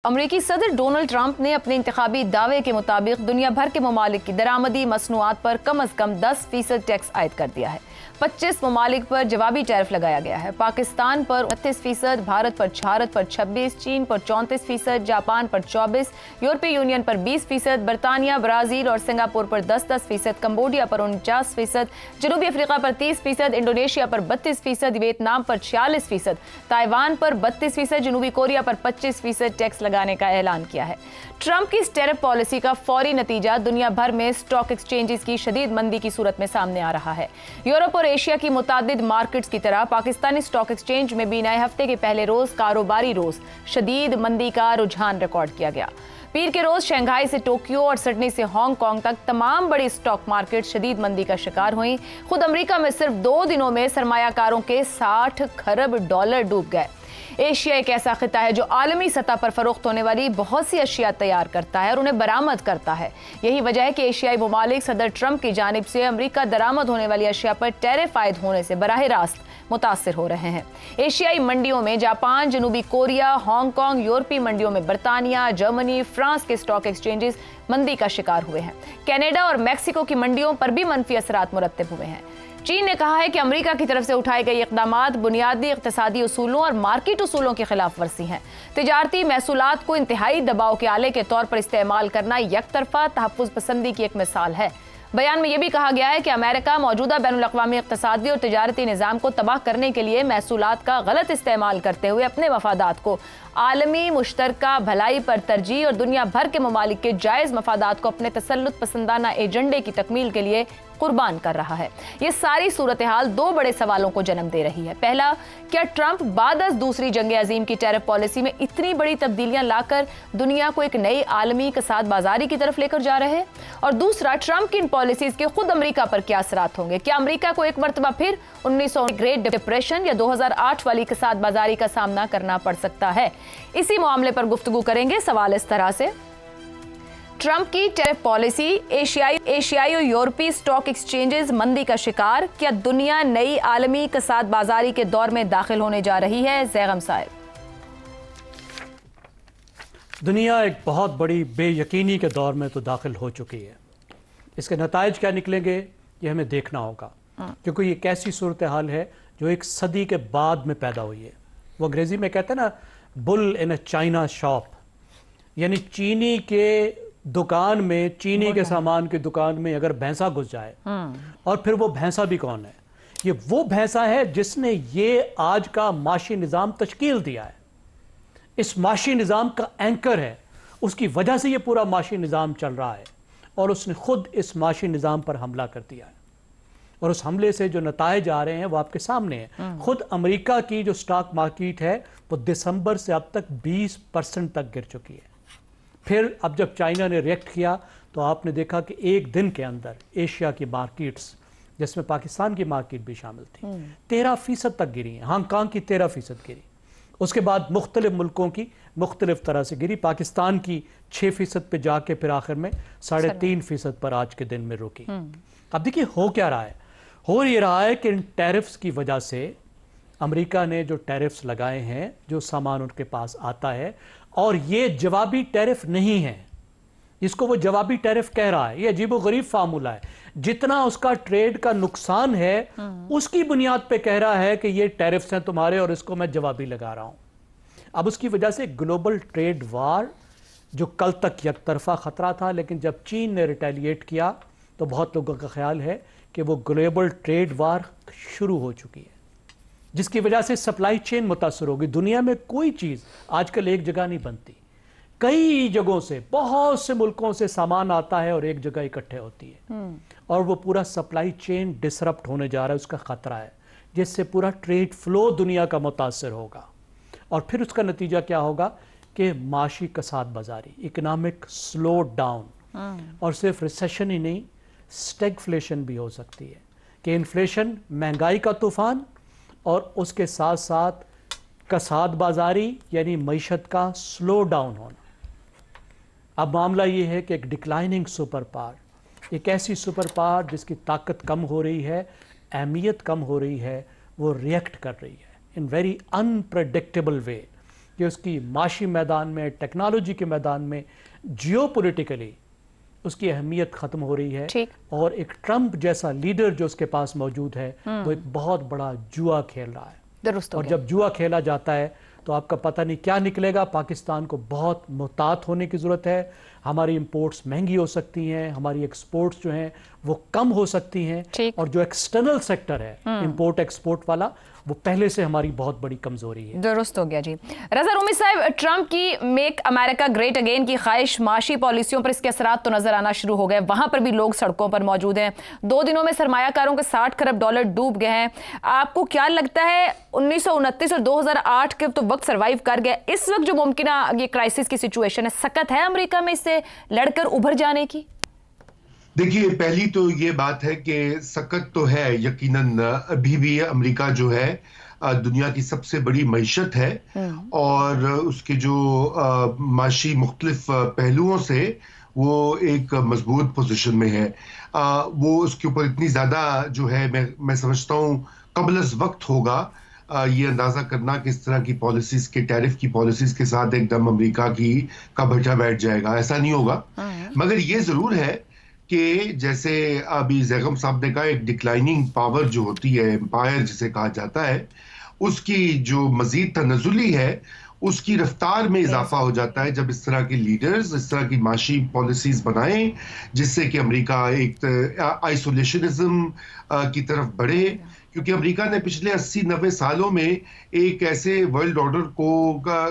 अमरीकी सदर Donald Trump ने अपने इंतखाबी दावे के मुताबिक दुनिया भर के ममालिक की दरामदी मसनूआत पर कम अज कम 10% टैक्स आयद कर दिया है। 25 ममालिक पर जवाबी टैरिफ लगाया गया है। पाकिस्तान पर 29%, भारत पर 26%, चीन पर 34%, जापान पर 24%, यूरोपीय यूनियन पर 20%, बरतानिया, ब्राजील और सिंगापुर पर 10-10%, कंबोडिया पर 49%, जनूबी अफ्रीका पर 30%, इंडोनेशिया पर 32%, वियतनाम पर 46%, ताइवान पर 32%, जनूबी कोरिया पर 25% टैक्स लगाने का ऐलान किया है। ट्रंप की इस टैरिफ पॉलिसी का फौरी नतीजा दुनिया भर में स्टॉक एक्सचेंजेस की शदीद मंदी की सूरत में सामने आ रहा है। यूरोप और एशिया की मुतादिद मार्केट्स की तरह पाकिस्तानी स्टॉक एक्सचेंज में भी नए हफ्ते के पहले रोज कारोबारी रोज शदीद मंदी का रुझान रिकॉर्ड किया गया। पीर के रोज शंघाई से टोक्यो और सिडनी से हांगकांग तक तमाम बड़ी स्टॉक मार्केट शदीद मंदी का शिकार हुई। खुद अमेरिका में सिर्फ 2 दिनों में सरमायाकारों के 60 खरब डॉलर डूब गए। एशिया एक ऐसा खिता है जो आलमी सतह पर फरोख्त होने वाली बहुत सी अशिया तैयार करता है और उन्हें बरामद करता है। यही वजह है कि एशियाई ममालिक सदर ट्रंप की जानिब से अमेरिका दरामद होने वाली अशिया पर टैरिफ आयद होने से बराह रास्त मुतासिर हो रहे हैं। एशियाई मंडियों में जापान, जनूबी कोरिया, हांगकांग, यूरोपीय मंडियों में बरतानिया, जर्मनी, फ्रांस के स्टॉक एक्सचेंजेस मंदी का शिकार हुए हैं। कनाडा और मैक्सिको की मंडियों पर भी मनफी असरात मुरत्तब हुए हैं। चीन ने कहा है कि अमेरिका की तरफ से उठाए गए इक़दामात बुनियादी इक़्तिसादी उसूलों और मार्केट उसूलों की खिलाफ वर्जी हैं। तिजारती महसूलात को इंतहाई दबाव के आले के तौर पर इस्तेमाल करना यकतरफा तहफ़्फ़ुज़ पसंदी की एक मिसाल है। बयान में यह भी कहा गया है कि अमेरिका मौजूदा बैनुल-अक़वामी इक़्तिसादी और तिजारती निज़ाम को तबाह करने के लिए महसूलात का गलत इस्तेमाल करते हुए अपने मफादात को आलमी मुश्तरका भलाई पर तरजीह और दुनिया भर के ममालिक के जायज़ मफादात को अपने तसल्लुत पसंदाना एजेंडे की तकमील के लिए कुर्बान कर रहा है। ये सारी सूरत हाल 2 बड़े सवालों को जन्म दे रही है। पहला, क्या ट्रंप बाद दूसरी जंग अजीम की टैरिफ पॉलिसी में इतनी बड़ी तब्दीलियां लाकर दुनिया को एक नई आलमी कसाद बाजारी की तरफ लेकर जा रहे हैं? और दूसरा, ट्रंप की इन पॉलिसीज के खुद अमेरिका पर क्या असरात होंगे? क्या अमेरिका को एक मरतबा फिर 1900 ग्रेट डिप्रेशन या 2008 वाली कसाद बाजारी का सामना करना पड़ सकता है? इसी मामले पर गुफ्तगू करेंगे। सवाल इस तरह से, ट्रंप की टैरिफ पॉलिसी, एशियाई और यूरोपीय स्टॉक एक्सचेंजेस मंदी का शिकार, क्या दुनिया नई आलमी कसाद बाजारी के दौर में दाखिल होने जा रही है? ज़ैगम साहब। दुनिया एक बहुत बड़ी बेयकीनी के दौर में तो दाखिल हो चुकी है। इसके नताइज क्या निकलेंगे ये हमें देखना होगा, क्योंकि ये एक ऐसी सूरत हाल है जो एक सदी के बाद में पैदा हुई है। वो अंग्रेजी में कहते हैं ना, bull in a China shop, यानी चीनी के दुकान में, चीनी के सामान की दुकान में अगर भैंसा घुस जाए, और फिर वो भैंसा भी कौन है? ये वो भैंसा है जिसने ये आज का माशी निज़ाम तश्कील दिया है। इस माशी निज़ाम का एंकर है, उसकी वजह से ये पूरा माशी निज़ाम चल रहा है, और उसने खुद इस माशी निज़ाम पर हमला कर दिया है। और उस हमले से जो नताइज आ रहे हैं वो आपके सामने हैं। खुद अमेरिका की जो स्टॉक मार्केट है वो दिसंबर से अब तक 20% तक गिर चुकी है। फिर अब जब चाइना ने रिएक्ट किया तो आपने देखा कि एक दिन के अंदर एशिया की मार्केट्स, जिसमें पाकिस्तान की मार्केट भी शामिल थी, 13% तक गिरी हैं। हांगकांग की 13% गिरी। उसके बाद मुख्तलिफ मुल्कों की मुख्तलिफ तरह से गिरी। पाकिस्तान की 6% पे जाके फिर आखिर में 3.5% पर आज के दिन में रुकी। अब देखिए हो क्या रहा है। हो ये रहा है कि इन टैरिफ्स की वजह से अमेरिका ने जो टैरिफ्स लगाए हैं, जो सामान उनके पास आता है, और ये जवाबी टैरिफ नहीं है, इसको वो जवाबी टैरिफ कह रहा है। ये अजीबोगरीब फार्मूला है। जितना उसका ट्रेड का नुकसान है उसकी बुनियाद पे कह रहा है कि ये टैरिफ्स हैं तुम्हारे और इसको मैं जवाबी लगा रहा हूं। अब उसकी वजह से ग्लोबल ट्रेड वार, जो कल तक एक तरफा खतरा था, लेकिन जब चीन ने रिटेलिएट किया तो बहुत लोगों का ख्याल है कि वो ग्लोबल ट्रेड वार शुरू हो चुकी है, जिसकी वजह से सप्लाई चेन मुतासर होगी। दुनिया में कोई चीज़ आजकल एक जगह नहीं बनती, कई जगहों से, बहुत से मुल्कों से सामान आता है और एक जगह इकट्ठे होती है, और वो पूरा सप्लाई चेन डिसरप्ट होने जा रहा है। उसका खतरा है, जिससे पूरा ट्रेड फ्लो दुनिया का मुतासर होगा, और फिर उसका नतीजा क्या होगा कि माशी कसाद बाजारी, इकोनॉमिक स्लो डाउन, और सिर्फ रिसेशन ही नहीं, स्टैगफ्लेशन भी हो सकती है, कि इन्फ्लेशन, महंगाई का तूफान, और उसके साथ साथ कसाद बाजारी यानी मईशत का स्लो डाउन होना। अब मामला ये है कि एक डिक्लाइनिंग सुपर पावर, एक ऐसी सुपर पावर जिसकी ताकत कम हो रही है, अहमियत कम हो रही है, वो रिएक्ट कर रही है इन वेरी अनप्रेडिक्टेबल वे। कि उसकी माशी मैदान में, टेक्नोलॉजी के मैदान में, जियोपॉलिटिकली उसकी अहमियत ख़त्म हो रही है। और एक ट्रंप जैसा लीडर जो उसके पास मौजूद है वो एक बहुत बड़ा जुआ खेल रहा है। और जब जुआ खेला जाता है तो आपका पता नहीं क्या निकलेगा। पाकिस्तान को बहुत मुहतात होने की ज़रूरत है। हमारी इंपोर्ट्स महंगी हो सकती हैं, हमारी एक्सपोर्ट्स जो हैं वो कम हो सकती हैं, और जो एक्सटर्नल सेक्टर है इंपोर्ट एक्सपोर्ट वाला, वो पहले से हमारी बहुत बड़ी कमजोरी है। दुरुस्त हो गया जी। रज़ा रूमी साहब, ट्रंप की मेक अमेरिका ग्रेट अगेन की ख्वाहिश, माशी पॉलिसियों पर इसके असरात तो नजर आना शुरू हो गए। वहां पर भी लोग सड़कों पर मौजूद हैं। 2 दिनों में सरमायाकारों के 60 खरब डॉलर डूब गए हैं। आपको क्या लगता है 1929 और 2008 के तो वक्त सर्वाइव कर गया, इस वक्त जो मुमकिन ये क्राइसिस की सिचुएशन है, सकत है अमेरिका में इससे लड़कर उभर जाने की? देखिए, पहली तो ये बात है कि सकत तो है यकीनन। अभी भी अमेरिका जो है दुनिया की सबसे बड़ी मईशत है, और उसके जो माशी मुख्तलिफ पहलुओं से वो एक मजबूत पोजीशन में है। वो उसके ऊपर इतनी ज़्यादा जो है मैं समझता हूँ कबल वक्त होगा ये अंदाज़ा करना कि इस तरह की पॉलिसीज के, टैरिफ की पॉलिसीज के साथ एकदम अमेरिका का भट्टा बैठ जाएगा, ऐसा नहीं होगा। मगर ये ज़रूर है कि जैसे अभी जैगम साहब ने कहा, एक डिक्लाइनिंग पावर जो होती है, एम्पायर जिसे कहा जाता है, उसकी जो मजीद तनज़ुली है उसकी रफ्तार में इजाफा हो जाता है जब इस तरह के लीडर्स इस तरह की माशी पॉलिसीज बनाएं जिससे कि अमेरिका एक आइसोलेशनिज्म की तरफ बढ़े। क्योंकि अमेरिका ने पिछले 80-90 सालों में एक ऐसे वर्ल्ड ऑर्डर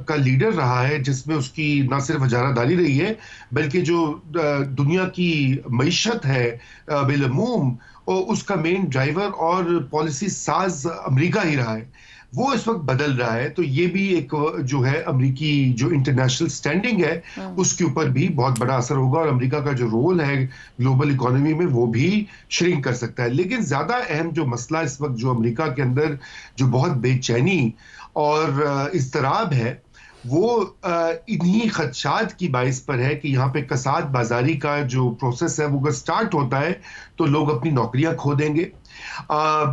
का लीडर रहा है जिसमें उसकी ना सिर्फ इजारादारी रही है, बल्कि जो दुनिया की मईशत है बिलअमूम, उसका मेन ड्राइवर और पॉलिसी साज अमेरिका ही रहा है। वो इस वक्त बदल रहा है, तो ये भी एक जो है अमेरिकी जो इंटरनेशनल स्टैंडिंग है उसके ऊपर भी बहुत बड़ा असर होगा, और अमेरिका का जो रोल है ग्लोबल इकोनॉमी में वो भी श्रिंक कर सकता है। लेकिन ज्यादा अहम जो मसला इस वक्त जो अमेरिका के अंदर जो बहुत बेचैनी और इज़्तिराब है वो इन्हीं खदशात की बाइस पर है कि यहाँ पे कसाद बाजारी का जो प्रोसेस है वो अगर स्टार्ट होता है तो लोग अपनी नौकरियां खो देंगे।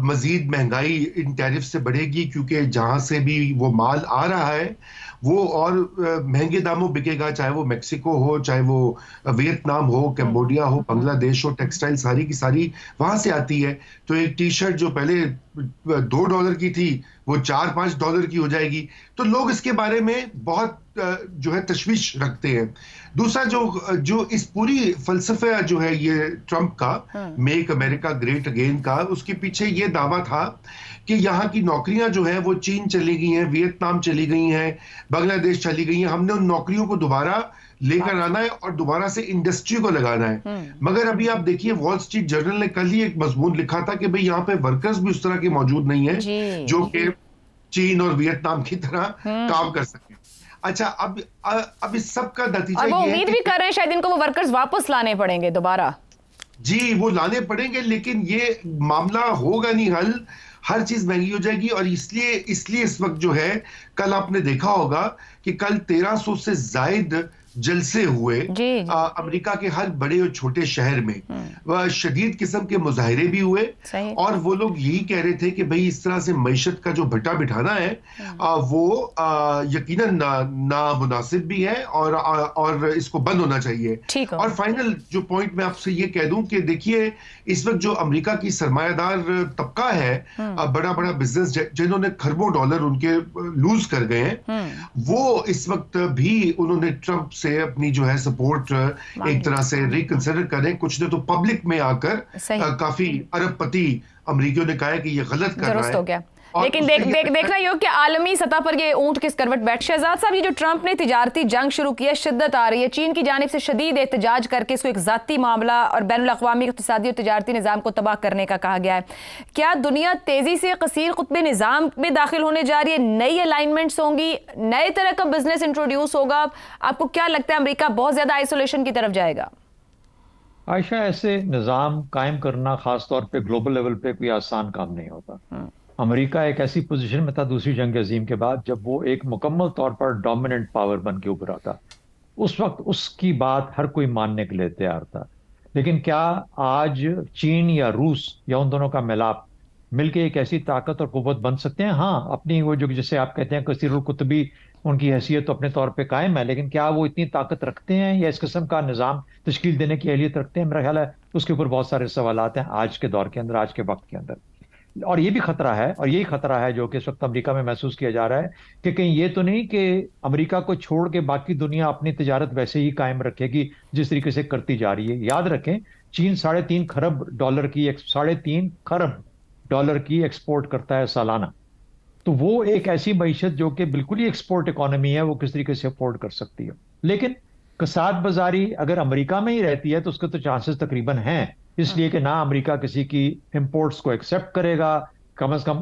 मजीद महंगाई इन टैरिफ से बढ़ेगी क्योंकि जहां से भी वो माल आ रहा है वो और महंगे दामों बिकेगा, चाहे वो मेक्सिको हो, चाहे वो वियतनाम हो, कंबोडिया हो, बांग्लादेश हो, टेक्सटाइल सारी की सारी वहां से आती है। तो एक टी शर्ट जो पहले $2 की थी वो $4-5 की हो जाएगी। तो लोग इसके बारे में बहुत जो है तशवीश रखते हैं। दूसरा जो इस पूरी फलसफा जो है ये ट्रंप का मेक अमेरिका ग्रेट अगेन का, उसके पीछे ये दावा था कि यहाँ की नौकरियां जो है वो चीन चली गई हैं, वियतनाम चली गई हैं, बांग्लादेश चली गई हैं, हमने उन नौकरियों को दोबारा लेकर आना है और दोबारा से इंडस्ट्री को लगाना है। मगर अभी आप देखिए वॉल स्ट्रीट जर्नल ने कल ही एक मजमून लिखा था कि भाई यहाँ पे वर्कर्स भी उस तरह के मौजूद नहीं है जो कि चीन और वियतनाम की तरह काम कर सके। अच्छा, अब इस सब का नतीजा वो उम्मीद भी कर रहे हैं शायद इनको वो वर्कर्स वापस लाने पड़ेंगे दोबारा। जी, वो लाने पड़ेंगे, लेकिन ये मामला होगा नहीं हल, हर चीज महंगी हो जाएगी। और इसलिए इस वक्त जो है, कल आपने देखा होगा कि कल 1300 से जायद जलसे हुए अमेरिका के हर बड़े और छोटे शहर में, वह शदीद किस्म के मुजाहिरे भी हुए, और वो लोग यही कह रहे थे कि भाई इस तरह से मईशत का जो भट्टा बिठाना है वो यकीनन नामुनासिब भी है और इसको बंद होना चाहिए। और फाइनल जो पॉइंट मैं आपसे ये कह दूं कि देखिए इस वक्त जो अमेरिका की सरमायादार तबका है, बड़ा बड़ा बिजनेस जिन्होंने खरबों डॉलर उनके लूज कर गए हैं, वो इस वक्त भी उन्होंने ट्रंप से अपनी जो है सपोर्ट एक तरह से रिकंसिडर करें। कुछ ने तो पब्लिक में आकर काफी अरबपति अमेरिकियों ने कहा है कि ये गलत कर रहा है। लेकिन देखना योग कि आलमी सतह पर ये ऊंट किस करवट बैठ। शहजाद साहब, ये जो ट्रंप ने तिजारती जंग शुरू की है, शिद्दत आ रही है, चीन की जानिब से शदीद एहतजाज करके इसको एक जाती मामला और बैनुल अक़वामी इक़्तिसादी और तिजारती निज़ाम को तबाह करने का कहा गया है। क्या दुनिया तेजी से कसीर क़ुत्बे निज़ाम में दाखिल होने जा रही है? नई अलाइनमेंट्स होंगी, नए तरह का बिजनेस इंट्रोड्यूस होगा? आपको क्या लगता है अमेरिका बहुत ज्यादा आइसोलेशन की तरफ जाएगा? आयशा, ऐसे निज़ाम कायम करना खासतौर पर ग्लोबल लेवल पे कोई आसान काम नहीं होता। अमेरिका एक ऐसी पोजीशन में था दूसरी जंग अजीम के बाद जब वो एक मुकम्मल तौर पर डोमिनेंट पावर बन के उभरा था। उस वक्त उसकी बात हर कोई मानने के लिए तैयार था। लेकिन क्या आज चीन या रूस या उन दोनों का मिलाप मिलके एक ऐसी ताकत और कुव्वत बन सकते हैं? हाँ, अपनी वो जो जिसे आप कहते हैं कसीरुल कुतबी उनकी हैसियत तो अपने तौर पे कायम है, लेकिन क्या वो इतनी ताकत रखते हैं या इस किस्म का निज़ाम तश्कील देने की अहलियत रखते हैं? मेरा ख्याल है उसके ऊपर बहुत सारे सवालात हैं आज के दौर के अंदर, आज के वक्त के अंदर। और ये भी खतरा है, और यही खतरा है जो कि इस वक्त अमेरिका में महसूस किया जा रहा है कि कहीं ये तो नहीं कि अमेरिका को छोड़ के बाकी दुनिया अपनी तिजारत वैसे ही कायम रखेगी जिस तरीके से करती जा रही है। याद रखें, चीन 3.5 खरब डॉलर की 3.5 खरब डॉलर की एक्सपोर्ट करता है सालाना। तो वो एक ऐसी मईशत जो कि बिल्कुल ही एक्सपोर्ट इकोनॉमी है, वो किस तरीके से अफोर्ड कर सकती है। लेकिन कसाद बाजारी अगर अमेरिका में ही रहती है तो उसके तो चांसेस तकरीबन हैं, इसलिए कि ना अमेरिका किसी की इंपोर्ट्स को एक्सेप्ट करेगा, कम से कम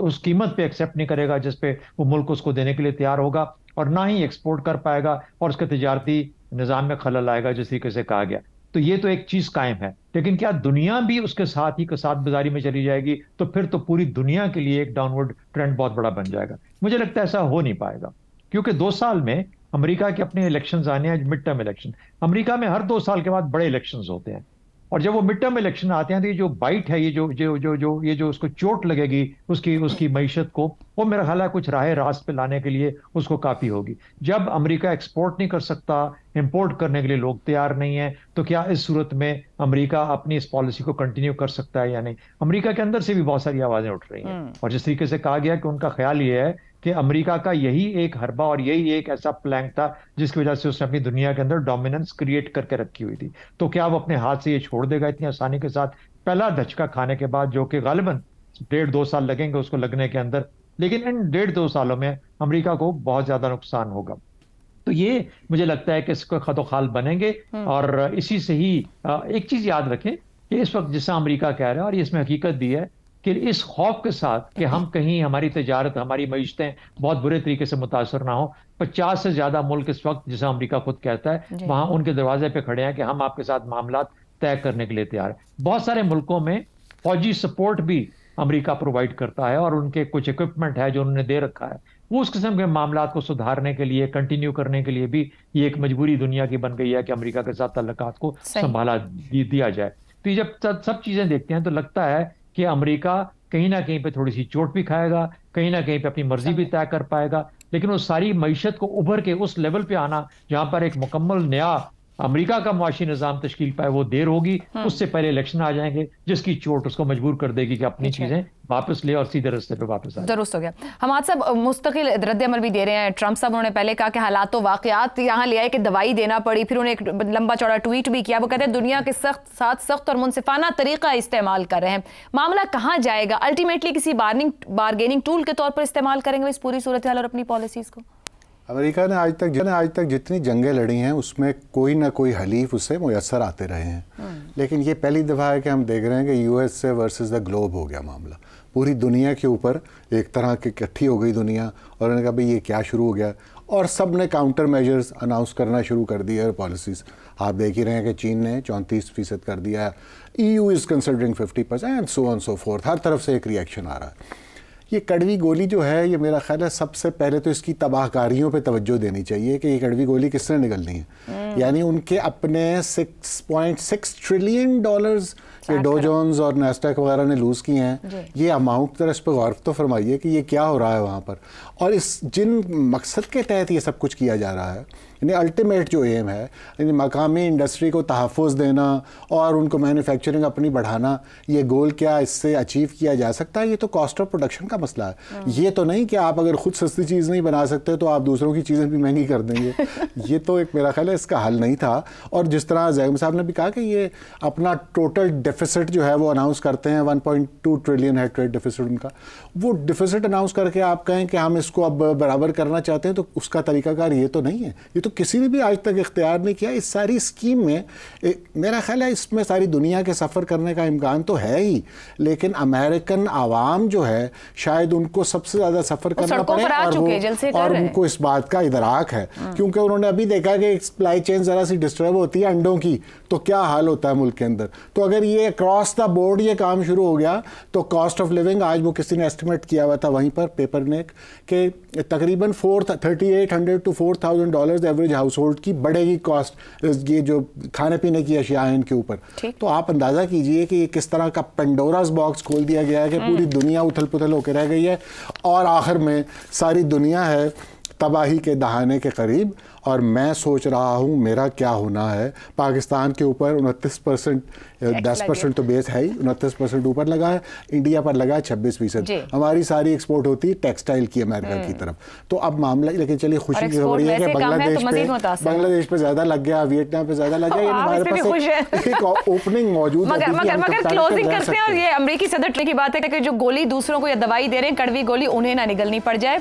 उस कीमत पे एक्सेप्ट नहीं करेगा जिस पे वो मुल्क उसको देने के लिए तैयार होगा, और ना ही एक्सपोर्ट कर पाएगा, और उसके तिजारती निज़ाम में खलल आएगा जिस तरीके से कहा गया। तो ये तो एक चीज कायम है, लेकिन क्या दुनिया भी उसके साथ ही कसाद बाजारी में चली जाएगी? तो फिर तो पूरी दुनिया के लिए एक डाउनवर्ड ट्रेंड बहुत बड़ा बन जाएगा। मुझे लगता है ऐसा हो नहीं पाएगा, क्योंकि 2 साल में अमेरिका के अपने इलेक्शंस आने हैं, मिड टर्म इलेक्शन। अमेरिका में हर 2 साल के बाद बड़े इलेक्शंस होते हैं, और जब वो मिड टर्म इलेक्शन आते हैं तो ये जो बाइट है, ये जो उसको चोट लगेगी उसकी मईशत को, वो मेरा ख्याल है कुछ राह रास्त पे लाने के लिए उसको काफी होगी। जब अमेरिका एक्सपोर्ट नहीं कर सकता, इंपोर्ट करने के लिए लोग तैयार नहीं है, तो क्या इस सूरत में अमेरिका अपनी इस पॉलिसी को कंटिन्यू कर सकता है या नहीं? अमेरिका के अंदर से भी बहुत सारी आवाजें उठ रही हैं, और जिस तरीके से कहा गया कि उनका ख्याल ये है कि अमेरिका का यही एक हरबा और यही एक ऐसा प्लैंक था जिसकी वजह से उसने अपनी दुनिया के अंदर डोमिनेंस क्रिएट करके रखी हुई थी। तो क्या वो अपने हाथ से ये छोड़ देगा इतनी आसानी के साथ, पहला धचका खाने के बाद, जो कि गालिबन 1.5-2 साल लगेंगे उसको लगने के अंदर, लेकिन इन 1.5-2 सालों में अमेरिका को बहुत ज्यादा नुकसान होगा। तो ये मुझे लगता है कि इसको खदोखाल बनेंगे, और इसी से ही एक चीज याद रखें कि इस वक्त जिससे अमेरिका कह रहा है, और इसमें हकीकत भी है कि इस खौफ के साथ कि हम कहीं हमारी तिजारत, हमारी मईशतें बहुत बुरे तरीके से मुतासर ना हो, 50 से ज्यादा मुल्क इस वक्त, जिसे अमेरिका खुद कहता है, वहां उनके दरवाजे पे खड़े हैं कि हम आपके साथ मामला तय करने के लिए तैयार है। बहुत सारे मुल्कों में फौजी सपोर्ट भी अमेरिका प्रोवाइड करता है, और उनके कुछ इक्विपमेंट है जो उन्होंने दे रखा है, वो उस किस्म के मामला को सुधारने के लिए, कंटिन्यू करने के लिए भी ये एक मजबूरी दुनिया की बन गई है कि अमेरिका के साथ ताल्लुकात को संभाला दिया जाए। तो ये जब सब चीजें देखते हैं तो लगता है कि अमेरिका कहीं ना कहीं पे थोड़ी सी चोट भी खाएगा, कहीं ना कहीं पे अपनी मर्जी भी तय कर पाएगा, लेकिन उस सारी मईशत को उभर के उस लेवल पे आना जहां पर एक मुकम्मल नया अमेरिका का मुआशी निज़ाम तश्कील पाए, वो देर होगी। उससे पहले इलेक्शन आ जाएंगे जिसकी चोट उसको मजबूर कर देगी कि अपनी चीजें वापस ले और सीधे रास्ते पे वापस आए। दुरुस्त हो गया। हमाद साहब मुस्तकिल रद्द-ए-अमल भी दे रहे हैं। ट्रंप साहब उन्होंने पहले कहा कि हालात वाक़यात यहाँ ले आए कि दवाई देना पड़ी, फिर उन्हें एक लंबा चौड़ा ट्वीट भी किया। वो कहते हैं दुनिया के सख्त और मुनसिफाना तरीका इस्तेमाल कर रहे हैं। मामला कहाँ जाएगा? अल्टीमेटली किसी बारगेनिंग टूल के तौर पर इस्तेमाल करेंगे इस पूरी सूरत हाल और अपनी पॉलिसीज को? अमेरिका ने आज तक जितनी जंगें लड़ी हैं उसमें कोई ना कोई हलीफ उससे मुयस्सर आते रहे हैं, लेकिन ये पहली दफ़ा है कि हम देख रहे हैं कि यूएस से वर्सेस द ग्लोब हो गया मामला। पूरी दुनिया के ऊपर एक तरह की इकट्ठी हो गई दुनिया, और उन्होंने कहा भाई ये क्या शुरू हो गया, और सब ने काउंटर मेजर्स अनाउंस करना शुरू कर दिए और पॉलिसीज़। आप देख ही रहे हैं कि चीन ने 34% कर दिया, EU is considering 50% and so on so forth. हर तरफ से एक रिएक्शन आ रहा है। ये कड़वी गोली जो है, ये मेरा ख्याल है सबसे पहले तो इसकी तबाहकारियों पे तवज्जो देनी चाहिए कि ये कड़वी गोली किसने निकलनी है। यानी उनके अपने 6.6 ट्रिलियन डॉलर्स ये डो जोन्स और नैस्डैक वगैरह ने लूज़ किए हैं। ये अमाउंट तरह इस पर गौर तो फरमाइए कि ये क्या हो रहा है वहाँ पर, और इस जिन मकसद के तहत ये सब कुछ किया जा रहा है, यानी अल्टीमेट जो एम है, यानी मकामी इंडस्ट्री को तहफ़्फ़ुज़ देना और उनको मैन्युफैक्चरिंग अपनी बढ़ाना, ये गोल क्या इससे अचीव किया जा सकता है? ये तो कॉस्ट ऑफ प्रोडक्शन का मसला है। ये तो नहीं कि आप अगर खुद सस्ती चीज़ नहीं बना सकते तो आप दूसरों की चीज़ें भी महंगी कर देंगे। ये तो एक मेरा ख्याल है इसका हल नहीं था। और जिस तरह जैम साहब ने भी कहा कि ये अपना टोटल डेफिसिट जो है वो अनाउंस करते हैं, 1.2 ट्रिलियन है ट्रेड डेफिसिट उनका। वो डेफिसिट अनाउंस करके आप कहें कि हम इसको अब बराबर करना चाहते हैं, तो उसका तरीकाकार ये तो नहीं है। ये तो किसी ने भी आज तक इख्तियार नहीं किया। इस सारी स्कीम में मेरा ख्याल है इसमें सारी दुनिया के सफ़र करने का इम्कान तो है ही, लेकिन अमेरिकन आवाम जो है शायद उनको सबसे ज़्यादा सफ़र करना पड़े, और उनको इस बात का इदराक है, क्योंकि उन्होंने अभी देखा कि सप्लाई चेन चेन ज़रा सी डिस्टर्ब होती है अंडों की तो क्या हाल होता है मुल्क के अंदर। तो अगर ये अक्रॉस द बोर्ड ये काम शुरू हो गया तो कॉस्ट ऑफ लिविंग, आज वो किसी ने एस्टिमेट किया हुआ था वहीं पर पेपर ने कि तकरीबन $3,800 to $4,000 एवरेज हाउस होल्ड की बढ़ेगी कॉस्ट, ये जो खाने पीने की अशिया है इनके ऊपर। तो आप अंदाज़ा कीजिए कि किस तरह का पेंडोरास बॉक्स खोल दिया गया है कि पूरी दुनिया उथल पुथल होकर रह गई है और आखिर में सारी दुनिया है तबाही के दहाने के करीब। और मैं सोच रहा हूँ मेरा क्या होना है। पाकिस्तान के ऊपर 29%, 10% तो बेस है ही, 29% ऊपर लगा है, इंडिया पर लगा है 26%। हमारी सारी एक्सपोर्ट होती है टेक्सटाइल की अमेरिका की तरफ। तो अब मामला, लेकिन चलिए खुशी की खबर है कि बांग्लादेश पे ज्यादा लग गया, वियतनाम पे ज्यादा लग गया, हमारे पास एक ओपनिंग मौजूद है। मगर क्लोजिंग करते हैं और ये अमेरिकी सदर की बात है कि जो गोली दूसरों को या दवाई दे रहे हैं, कड़वी गोली, उन्हें ना निगलनी पड़ जाए।